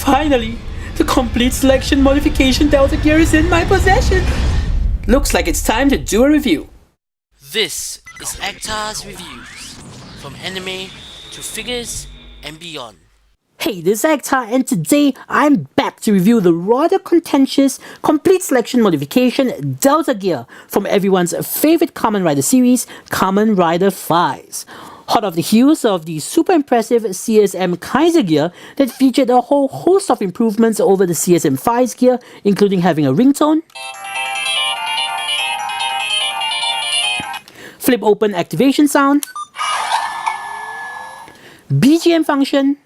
Finally, the complete selection modification Delta gear is in my possession. Looks like it's time to do a review. This is Actar's reviews, from anime to figures and beyond. Hey, this is Actar, and today I'm back to review the rather contentious complete selection modification Delta gear from everyone's favorite Kamen Rider series, Kamen Rider Faiz. Hot off the heels of the super impressive CSM Kaiser gear that featured a whole host of improvements over the CSM Faiz gear, including having a ringtone, flip open activation sound, BGM function,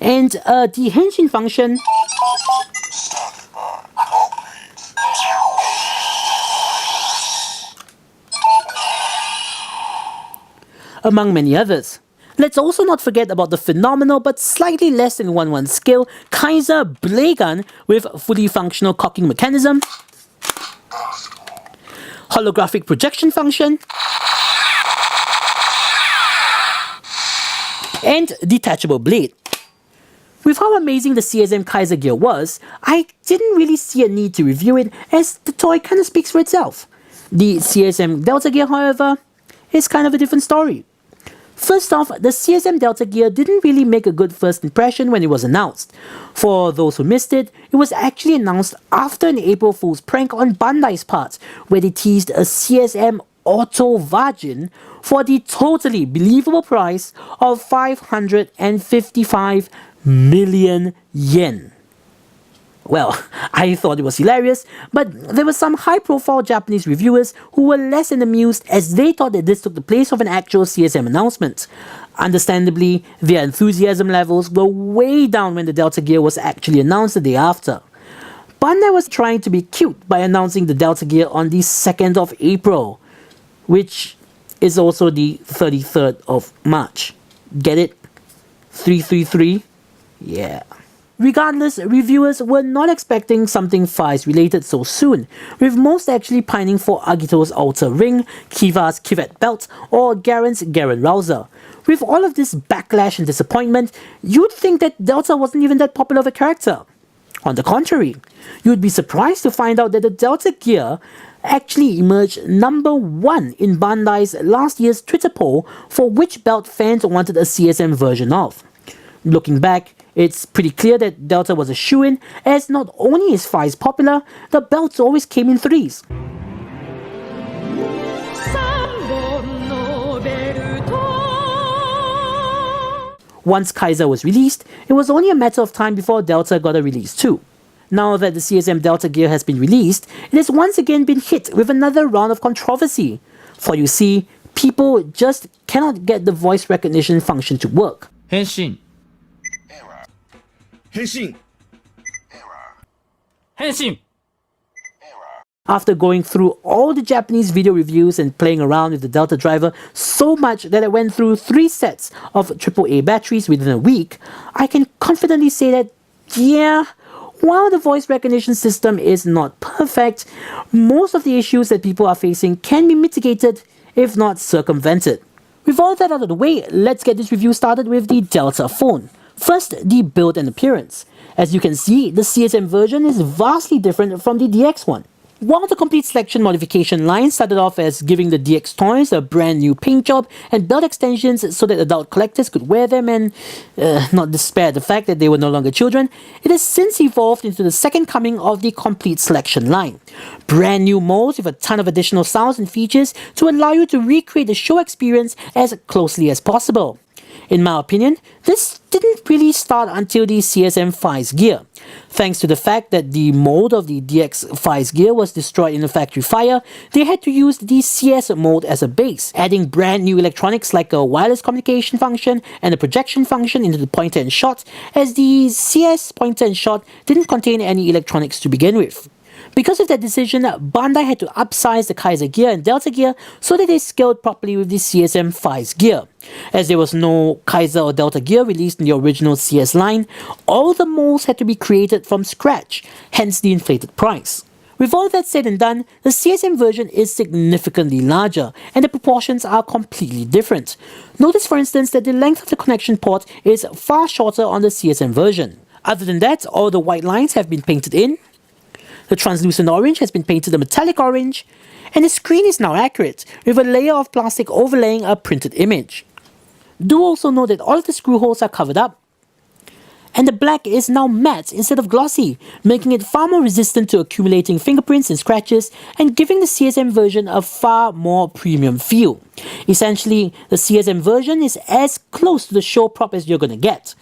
and the henshin function, among many others. Let's also not forget about the phenomenal but slightly less than 1/1 scale Kaiser Blade Gun with fully functional cocking mechanism, holographic projection function, and detachable blade. With how amazing the CSM Kaiser gear was, I didn't really see a need to review it, as the toy kinda speaks for itself. The CSM Delta gear, however, is kind of a different story. First off, the CSM Delta gear didn't really make a good first impression when it was announced. For those who missed it, it was actually announced after an April Fool's prank on Bandai's part, where they teased a CSM Auto Vagin for the totally believable price of 555 million yen. Well, I thought it was hilarious, but there were some high-profile Japanese reviewers who were less than amused, as they thought that this took the place of an actual CSM announcement. Understandably, their enthusiasm levels were way down when the Delta gear was actually announced the day after. Bandai was trying to be cute by announcing the Delta gear on the 2nd of April, which is also the 33rd of March. Get it? 333? Yeah. Regardless, reviewers were not expecting something Faiz related so soon, with most actually pining for Agito's Outer Ring, Kiva's Kivet Belt, or Garen's Garen Rouser. With all of this backlash and disappointment, you'd think that Delta wasn't even that popular of a character. On the contrary, you'd be surprised to find out that the Delta gear actually emerged number 1 in Bandai's last year's Twitter poll for which belt fans wanted a CSM version of. Looking back, it's pretty clear that Delta was a shoo-in, as not only is Faiz popular, the belts always came in threes. Once Kaiser was released, it was only a matter of time before Delta got a release too. Now that the CSM Delta gear has been released, it has once again been hit with another round of controversy. For you see, people just cannot get the voice recognition function to work. Henshin. Henshin. Henshin. After going through all the Japanese video reviews and playing around with the Delta driver so much that I went through 3 sets of AAA batteries within a week, I can confidently say that, yeah, while the voice recognition system is not perfect, most of the issues that people are facing can be mitigated, if not circumvented. With all that out of the way, let's get this review started with the Delta phone. First, the build and appearance. As you can see, the CSM version is vastly different from the DX one. While the complete selection modification line started off as giving the DX toys a brand new paint job and belt extensions so that adult collectors could wear them and not despair at the fact that they were no longer children, it has since evolved into the second coming of the complete selection line. Brand new molds with a ton of additional sounds and features to allow you to recreate the show experience as closely as possible. In my opinion, this didn't really start until the CSM Faiz gear. Thanks to the fact that the mold of the DX Faiz gear was destroyed in a factory fire, they had to use the CS mold as a base, adding brand new electronics like a wireless communication function and a projection function into the pointer and shot, as the CS pointer and shot didn't contain any electronics to begin with. Because of that decision, Bandai had to upsize the Kaiser gear and Delta gear so that they scaled properly with the CSM Faiz gear. As there was no Kaiser or Delta gear released in the original CS line, all the molds had to be created from scratch, hence the inflated price. With all that said and done, the CSM version is significantly larger, and the proportions are completely different. Notice for instance that the length of the connection port is far shorter on the CSM version. Other than that, all the white lines have been painted in, the translucent orange has been painted a metallic orange, and the screen is now accurate, with a layer of plastic overlaying a printed image. Do also note that all of the screw holes are covered up, and the black is now matte instead of glossy, making it far more resistant to accumulating fingerprints and scratches and giving the CSM version a far more premium feel. Essentially, the CSM version is as close to the show prop as you're gonna get.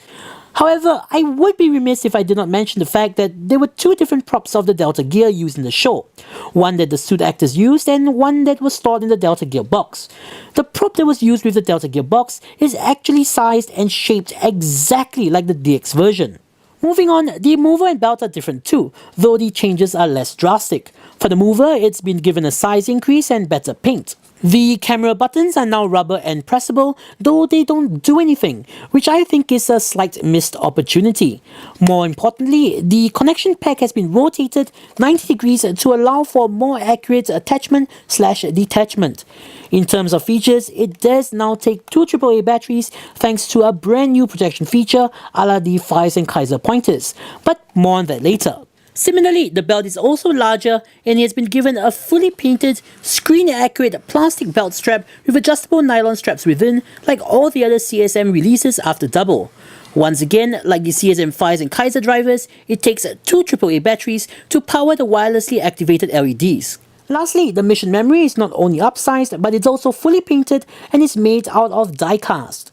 However, I would be remiss if I did not mention the fact that there were two different props of the Delta gear used in the show. One that the suit actors used and one that was stored in the Delta gear box. The prop that was used with the Delta gear box is actually sized and shaped exactly like the DX version. Moving on, the mover and belt are different too, though the changes are less drastic. For the mover, it's been given a size increase and better paint. The camera buttons are now rubber and pressable, though they don't do anything, which I think is a slight missed opportunity. More importantly, the connection pack has been rotated 90 degrees to allow for more accurate attachment/detachment. In terms of features, it does now take two AAA batteries thanks to a brand new protection feature a la the Fires and Kaiser pointers, but more on that later. Similarly, the belt is also larger and it has been given a fully painted, screen-accurate plastic belt strap with adjustable nylon straps within, like all the other CSM releases after Double. Once again, like the CSM Fires and Kaiser drivers, it takes two AAA batteries to power the wirelessly activated LEDs. Lastly, the mission memory is not only upsized, but it's also fully painted and is made out of die-cast.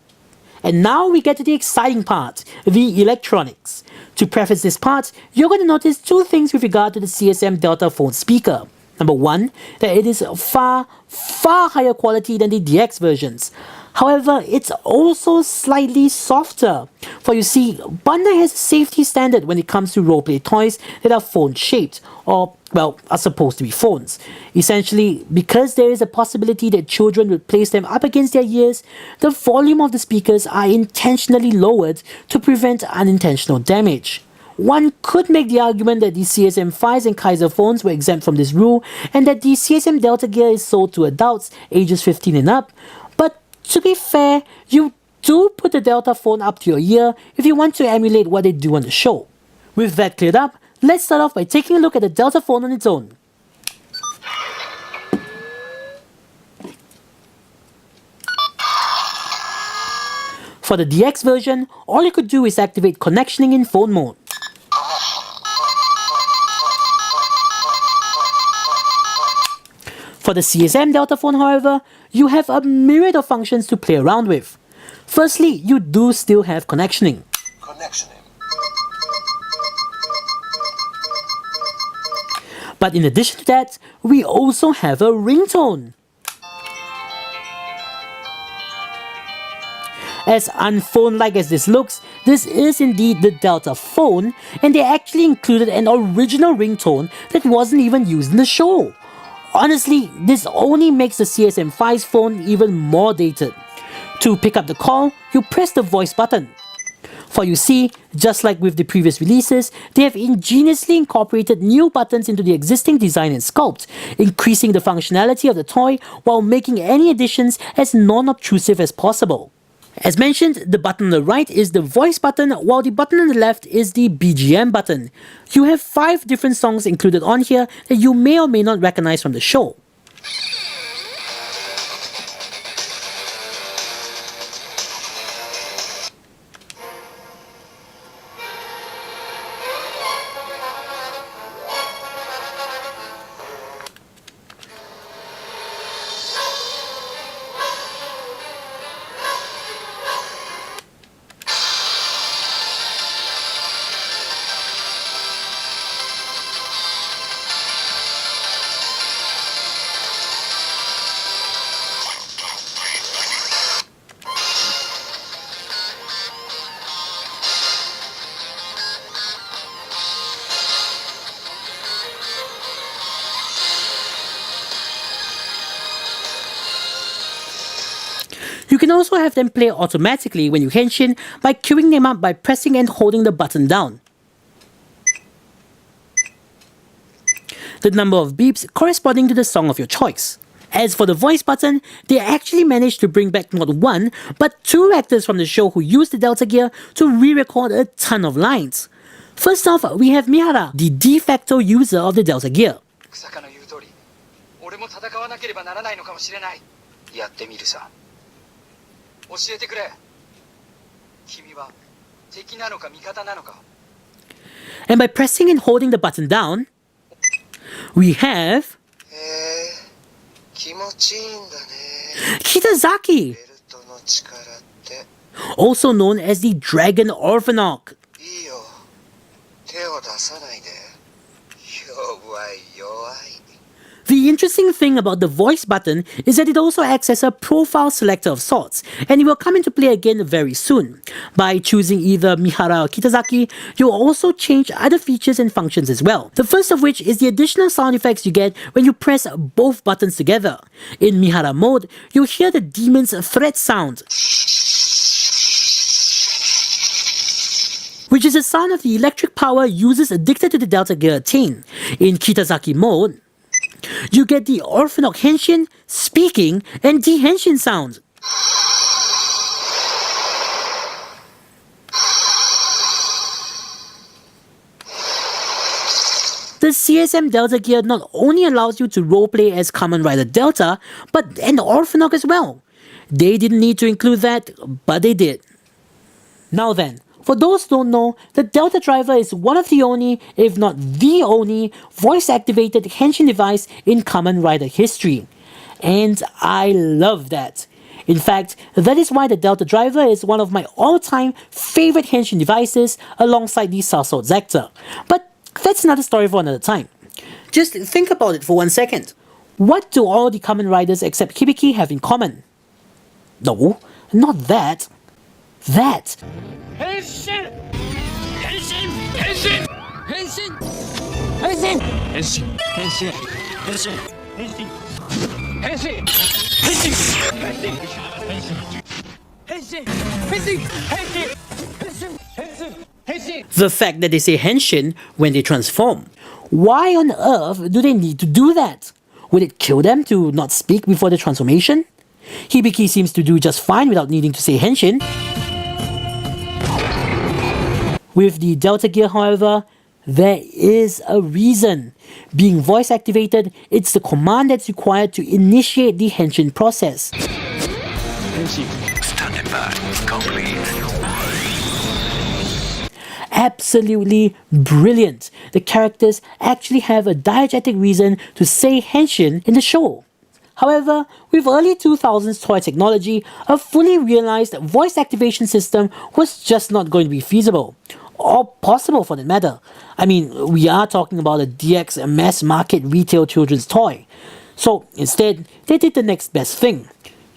And now we get to the exciting part, the electronics. To preface this part, you're going to notice two things with regard to the CSM Delta phone speaker. Number one, that it is far higher quality than the DX versions. However, it's also slightly softer. For you see, Bandai has a safety standard when it comes to roleplay toys that are phone-shaped, or, well, are supposed to be phones. Essentially, because there is a possibility that children would place them up against their ears, the volume of the speakers are intentionally lowered to prevent unintentional damage. One could make the argument that the CSM Fires and Kaiser phones were exempt from this rule, and that the CSM Delta gear is sold to adults ages 15 and up, but to be fair, you do put the Delta phone up to your ear if you want to emulate what they do on the show. With that cleared up, let's start off by taking a look at the Delta phone on its own. For the DX version, all you could do is activate connectioning in phone mode. For the CSM Delta phone, however, you have a myriad of functions to play around with. Firstly, you do still have connectioning. But in addition to that, we also have a ringtone. As unphone-like as this looks, this is indeed the Delta phone, and they actually included an original ringtone that wasn't even used in the show. Honestly, this only makes the CSM 5's phone even more dated. To pick up the call, you press the voice button. For you see, just like with the previous releases, they have ingeniously incorporated new buttons into the existing design and sculpt, increasing the functionality of the toy while making any additions as non-obtrusive as possible. As mentioned, the button on the right is the voice button, while the button on the left is the BGM button. You have 5 different songs included on here that you may or may not recognize from the show. You can also have them play automatically when you henshin by queuing them up by pressing and holding the button down. the number of beeps corresponding to the song of your choice. As for the voice button, they actually managed to bring back not one, but two actors from the show who used the Delta Gear to re-record a ton of lines. First off, we have Mihara, the de facto user of the Delta Gear. And by pressing and holding the button down, we have Kitazaki, also known as the Dragon Orphanok. The interesting thing about the voice button is that it also acts as a profile selector of sorts, and it will come into play again very soon. By choosing either Mihara or Kitazaki, you'll also change other features and functions as well. The first of which is the additional sound effects you get when you press both buttons together. In Mihara mode, you'll hear the demon's threat sound, which is the sound of the electric power users addicted to the Delta Gear attain. In Kitazaki mode, you get the Orphanok henshin, speaking, and de-henshin sound. The CSM Delta Gear not only allows you to roleplay as Kamen Rider Delta, but an Orphanok as well. They didn't need to include that, but they did. Now then, for those who don't know, the Delta Driver is one of the only, if not the only, voice-activated henshin device in Kamen Rider history. And I love that. In fact, that is why the Delta Driver is one of my all-time favorite henshin devices alongside the Sasot Actar. But that's another story for another time. Just think about it for 1 second. What do all the Kamen Riders except Hibiki have in common? No, not that. That. Henshin! Henshin! Henshin! Henshin! Henshin! Henshin! Henshin! Henshin! Henshin! Henshin! Henshin! Henshin! Henshin! Henshin! Henshin! The fact that they say henshin when they transform. Why on earth do they need to do that? Would it kill them to not speak before the transformation? Hibiki seems to do just fine without needing to say henshin. With the Delta Gear, however, there is a reason. Being voice activated, it's the command that's required to initiate the henshin process. Standing by. Complete. Absolutely brilliant. The characters actually have a diegetic reason to say henshin in the show. However, with early 2000s toy technology, a fully realized voice activation system was just not going to be feasible. Or possible for that matter. I mean, we are talking about a DX mass market retail children's toy. So instead, they did the next best thing.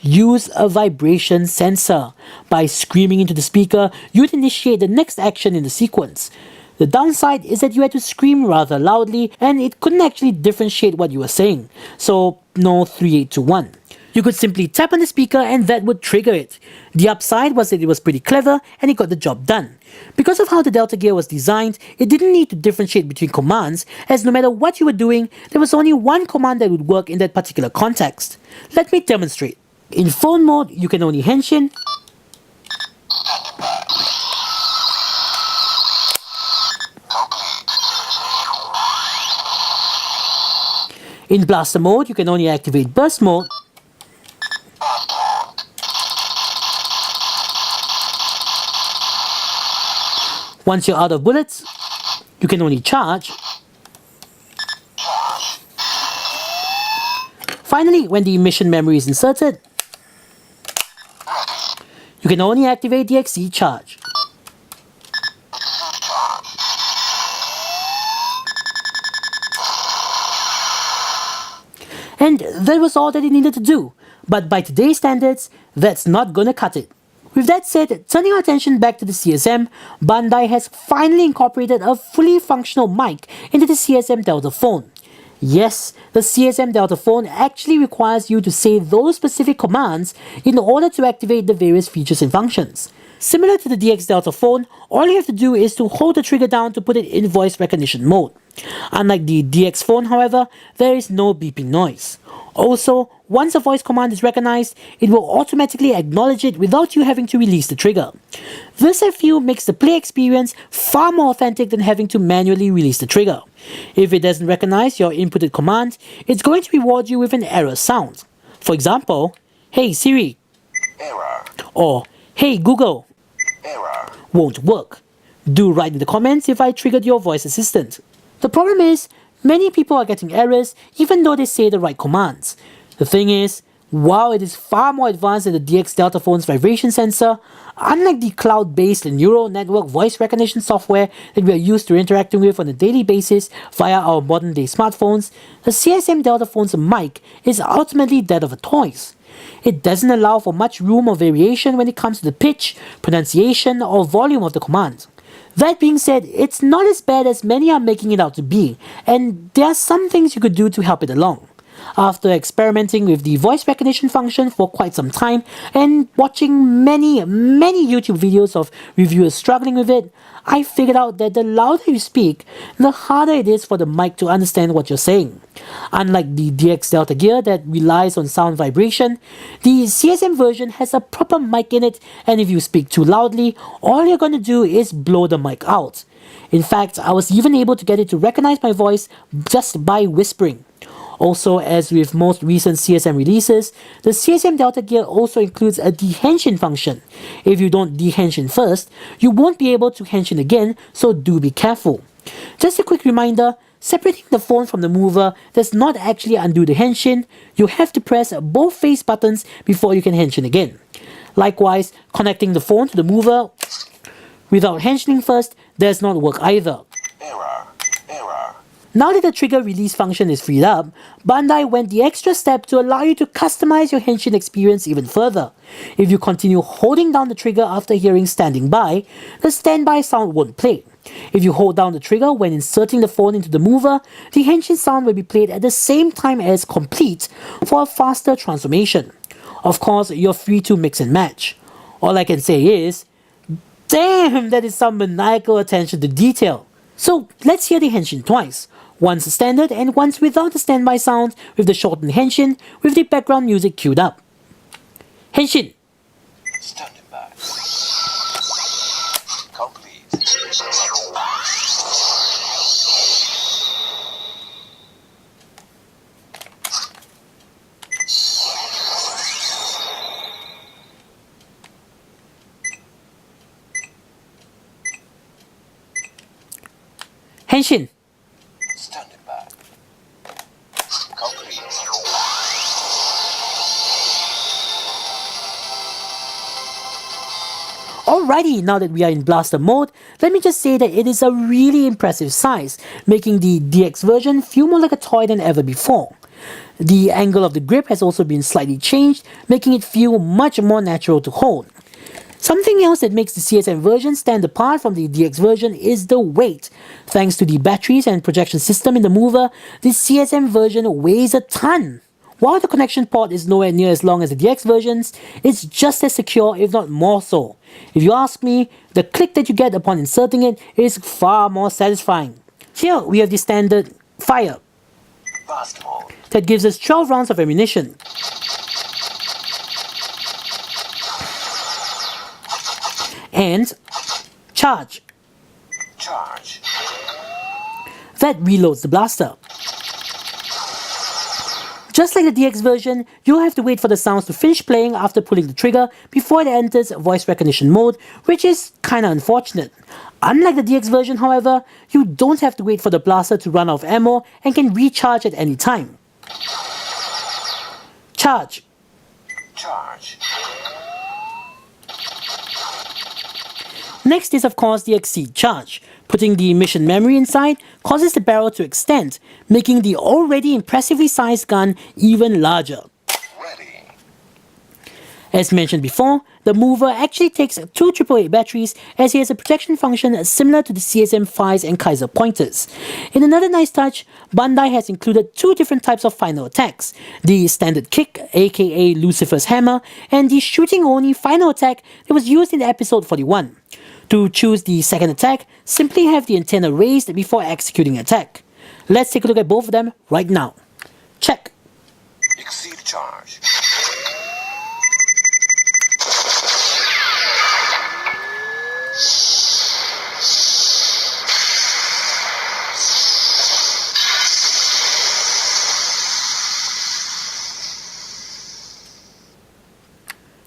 Use a vibration sensor. By screaming into the speaker, you'd initiate the next action in the sequence. The downside is that you had to scream rather loudly and it couldn't actually differentiate what you were saying. So no 3821. You could simply tap on the speaker and that would trigger it. The upside was that it was pretty clever and it got the job done. Because of how the Delta Gear was designed, it didn't need to differentiate between commands, as no matter what you were doing, there was only one command that would work in that particular context. Let me demonstrate. In phone mode, you can only henshin. In blaster mode, you can only activate burst mode. Once you're out of bullets, you can only charge. Finally, when the mission memory is inserted, you can only activate the XC charge. And that was all that it needed to do. But by today's standards, that's not gonna cut it. With that said, turning our attention back to the CSM, Bandai has finally incorporated a fully functional mic into the CSM Delta phone. Yes, the CSM Delta phone actually requires you to say those specific commands in order to activate the various features and functions. Similar to the DX Delta phone, all you have to do is to hold the trigger down to put it in voice recognition mode. Unlike the DX phone, however, there is no beeping noise. Also, once a voice command is recognized, it will automatically acknowledge it without you having to release the trigger. This, I feel, makes the play experience far more authentic than having to manually release the trigger. If it doesn't recognize your inputted command, it's going to reward you with an error sound. For example, "Hey Siri," Error. or "Hey Google," Error. won't work. Do write in the comments if I triggered your voice assistant. The problem is, many people are getting errors even though they say the right commands. The thing is, while it is far more advanced than the DX Delta phone's vibration sensor, unlike the cloud-based neural network voice recognition software that we are used to interacting with on a daily basis via our modern-day smartphones, the CSM Delta phone's mic is ultimately that of a toys. It doesn't allow for much room or variation when it comes to the pitch, pronunciation, or volume of the command. That being said, it's not as bad as many are making it out to be, and there are some things you could do to help it along. After experimenting with the voice recognition function for quite some time and watching many YouTube videos of reviewers struggling with it, I figured out that the louder you speak, the harder it is for the mic to understand what you're saying. Unlike the DX Delta gear that relies on sound vibration, the CSM version has a proper mic in it, and if you speak too loudly, all you're going to do is blow the mic out. In fact, I was even able to get it to recognize my voice just by whispering. Also, as with most recent CSM releases, the CSM Delta gear also includes a dehenshin function. If you don't dehenshin first, you won't be able to henshin again, so do be careful. Just a quick reminder, separating the phone from the mover does not actually undo the henshin. You have to press both face buttons before you can henshin again. Likewise, connecting the phone to the mover without henshining first does not work either. Error. Error. Now that the trigger release function is freed up, Bandai went the extra step to allow you to customize your henshin experience even further. If you continue holding down the trigger after hearing "standing by," the standby sound won't play. If you hold down the trigger when inserting the phone into the mover, the henshin sound will be played at the same time as complete for a faster transformation. Of course, you're free to mix and match. All I can say is, damn, that is some maniacal attention to detail. So let's hear the henshin twice. Once standard and once without the standby sound with the shortened henshin with the background music queued up. Henshin. Standing by. Complete. Henshin. Standing by. Complete. Alrighty, now that we are in blaster mode, let me just say that it is a really impressive size, making the DX version feel more like a toy than ever before. The angle of the grip has also been slightly changed, making it feel much more natural to hold. Something else that makes the CSM version stand apart from the DX version is the weight. Thanks to the batteries and projection system in the mover, the CSM version weighs a ton. While the connection port is nowhere near as long as the DX versions, it's just as secure, if not more so. If you ask me, the click that you get upon inserting it is far more satisfying. Here we have the standard fire Blast mode. that gives us 12 rounds of ammunition. And charge Charge. that reloads the blaster. Just like the DX version, you'll have to wait for the sounds to finish playing after pulling the trigger before it enters voice recognition mode, which is kinda unfortunate. Unlike the DX version, however, you don't have to wait for the blaster to run out of ammo and can recharge at any time. Charge. Charge. Next is of course the exceed charge. Putting the mission memory inside causes the barrel to extend, making the already impressively sized gun even larger. Ready. As mentioned before, the mover actually takes two AAA batteries as it has a protection function similar to the CSM Phys and Kaiser pointers. In another nice touch, Bandai has included two different types of final attacks, the standard kick, aka Lucifer's hammer, and the shooting only final attack that was used in episode 41. To choose the second attack, simply have the antenna raised before executing an attack. Let's take a look at both of them right now. Check. Exceed charge.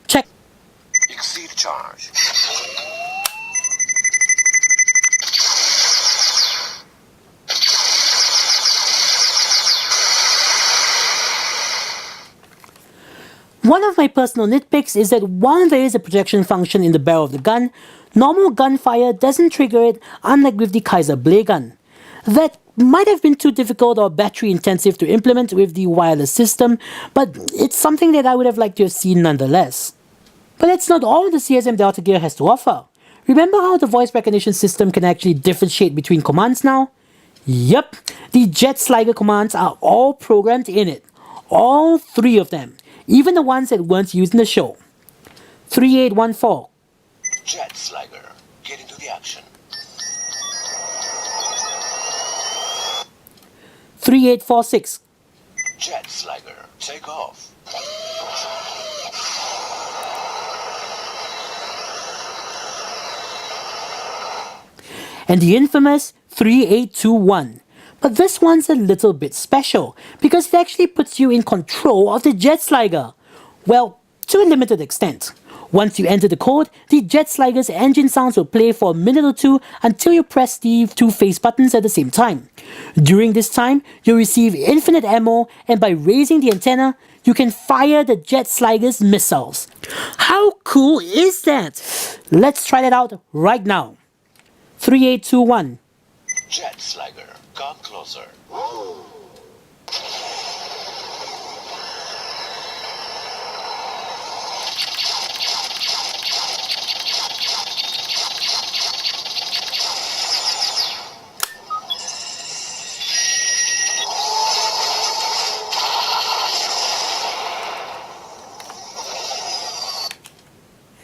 Check. Exceed charge. One of my personal nitpicks is that while there is a projection function in the barrel of the gun, normal gunfire doesn't trigger it, unlike with the Kaiser blade gun. That might have been too difficult or battery intensive to implement with the wireless system, but it's something that I would have liked to have seen nonetheless. But that's not all the CSM Delta Gear has to offer. Remember how the voice recognition system can actually differentiate between commands now? Yep, the jet sliger commands are all programmed in it. All 3 of them. Even the ones that weren't used in the show. 3814. Jet Sliger, get into the action. 3846. Jet Sliger, take off. And the infamous 3821. But this one's a little bit special, because it actually puts you in control of the jet sliger. Well, to a limited extent. Once you enter the code, the jet sliger's engine sounds will play for a minute or 2 until you press the 2 face buttons at the same time. During this time, you'll receive infinite ammo, and by raising the antenna, you can fire the jet sliger's missiles. How cool is that? Let's try that out right now. 3821. Jet Sliger, come closer.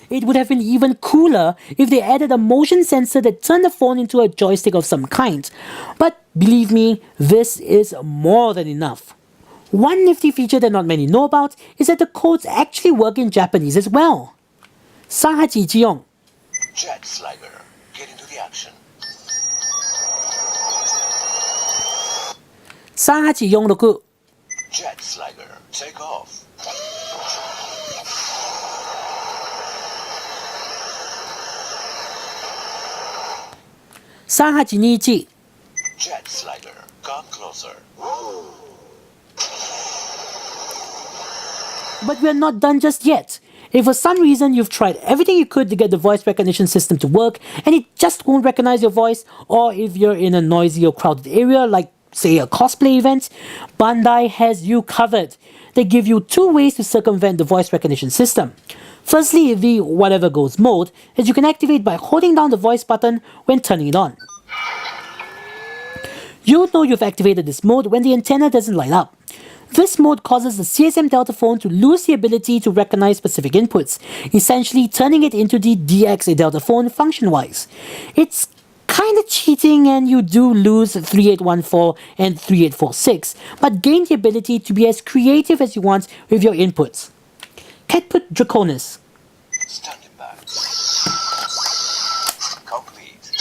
It would have been even cooler if they added a motion sensor that turned the phone into a joystick of some kind. But believe me, this is more than enough. One nifty feature that not many know about is that the codes actually work in Japanese as well. 3814. Jet Sliger, get into the action. 3846. Jet Sliger, take off. 3821. Jet Sliger, come closer. But we're not done just yet. If for some reason you've tried everything you could to get the voice recognition system to work and it just won't recognize your voice, or if you're in a noisy or crowded area like say a cosplay event, Bandai has you covered. They give you 2 ways to circumvent the voice recognition system. Firstly, the whatever goes mode that you can activate by holding down the voice button when turning it on. You'll know you've activated this mode when the antenna doesn't light up. This mode causes the CSM Delta phone to lose the ability to recognize specific inputs, essentially turning it into the DX Delta phone function-wise. It's kinda cheating and you do lose 3814 and 3846, but gain the ability to be as creative as you want with your inputs. Catput Draconis. Standing by. Complete.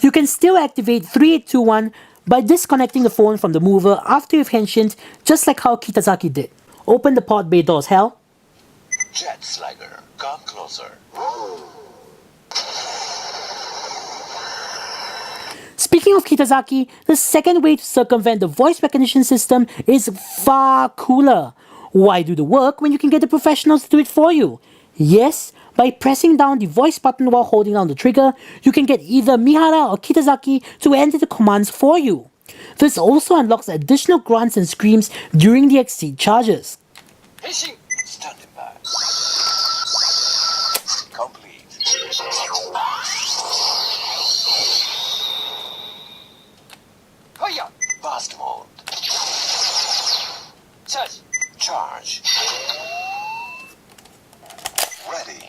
You can still activate 3821 by disconnecting the phone from the mover after you've henshined, just like how Kitazaki did. Open the pod bay doors, Hal. Jet Sliger, come closer. Speaking of Kitazaki, the second way to circumvent the voice recognition system is far cooler. Why do the work when you can get the professionals to do it for you? Yes, by pressing down the voice button while holding down the trigger, you can get either Mihara or Kitazaki to enter the commands for you. This also unlocks additional grunts and screams during the exceed charges. Standing by. Complete. Hiya! Burst mode. Charge. Charge. Ready.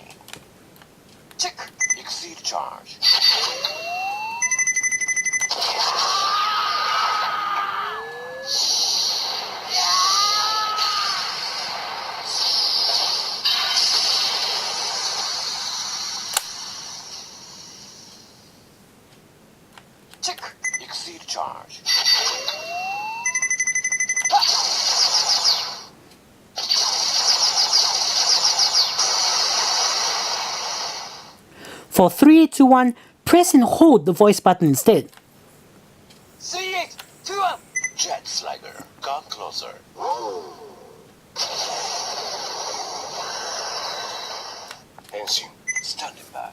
Check. Exceed charge. Check. Exceed charge. For 3, 2, 1, press and hold the voice button instead. 3, 8, 2, 1. Jet Slugger. Come closer. Henshin. Standing by.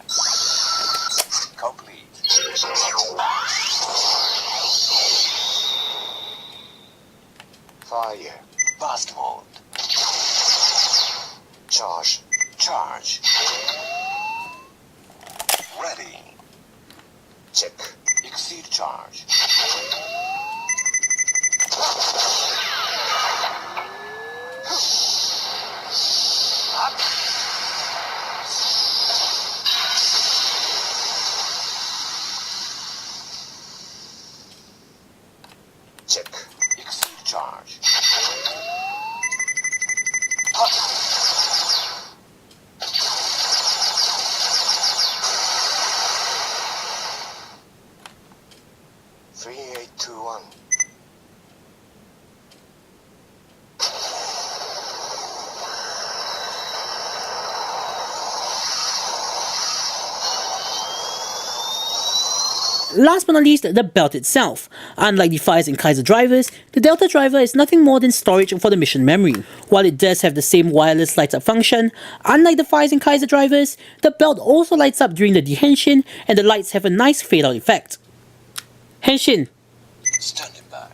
Complete. Fire. Burst mode. Charge. Charge. Ready. Check. Exceed charge. Up. Check. Exceed charge. Three, 8, 2, 1. Last but not least, the belt itself. Unlike the Fires and Kaiser drivers, the Delta driver is nothing more than storage for the mission memory. While it does have the same wireless lights up function, unlike the Fires and Kaiser drivers, the belt also lights up during the dehenshin, and the lights have a nice fade out effect. Henshin. Standing by.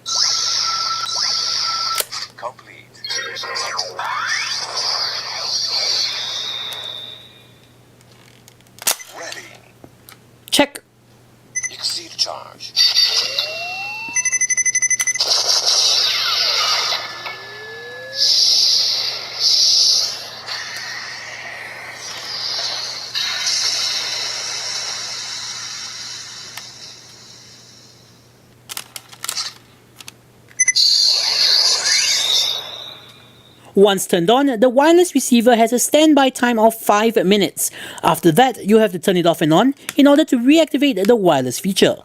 Complete. Ready. Check. Exceed charge. Once turned on, the wireless receiver has a standby time of 5 minutes. After that, you have to turn it off and on in order to reactivate the wireless feature.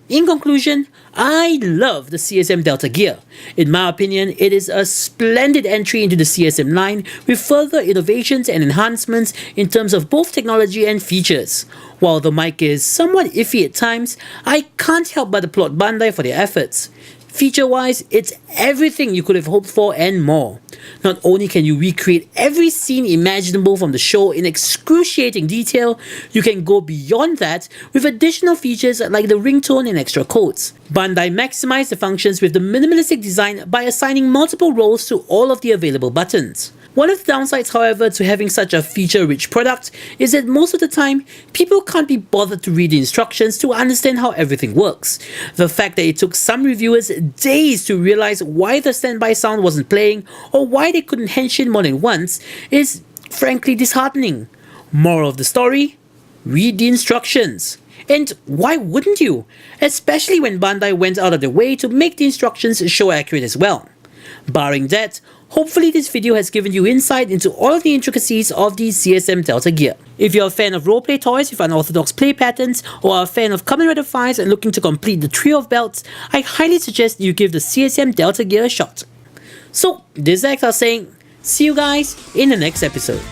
In conclusion, I love the CSM Delta gear. In my opinion, it is a splendid entry into the CSM line with further innovations and enhancements in terms of both technology and features. While the mic is somewhat iffy at times, I can't help but applaud Bandai for their efforts. Feature-wise, it's everything you could have hoped for and more. Not only can you recreate every scene imaginable from the show in excruciating detail, you can go beyond that with additional features like the ringtone and extra codes. Bandai maximized the functions with the minimalistic design by assigning multiple roles to all of the available buttons. One of the downsides, however, to having such a feature-rich product is that most of the time, people can't be bothered to read the instructions to understand how everything works. The fact that it took some reviewers days to realize why the standby sound wasn't playing or why they couldn't henshin more than once is frankly disheartening. Moral of the story? Read the instructions. And why wouldn't you? Especially when Bandai went out of their way to make the instructions show accurate as well. Barring that, hopefully this video has given you insight into all of the intricacies of the CSM Delta gear. If you're a fan of roleplay toys with unorthodox play patterns, or are a fan of Kamen Rider Fires and looking to complete the trio of belts, I highly suggest you give the CSM Delta gear a shot. So, this is Actar saying, see you guys in the next episode.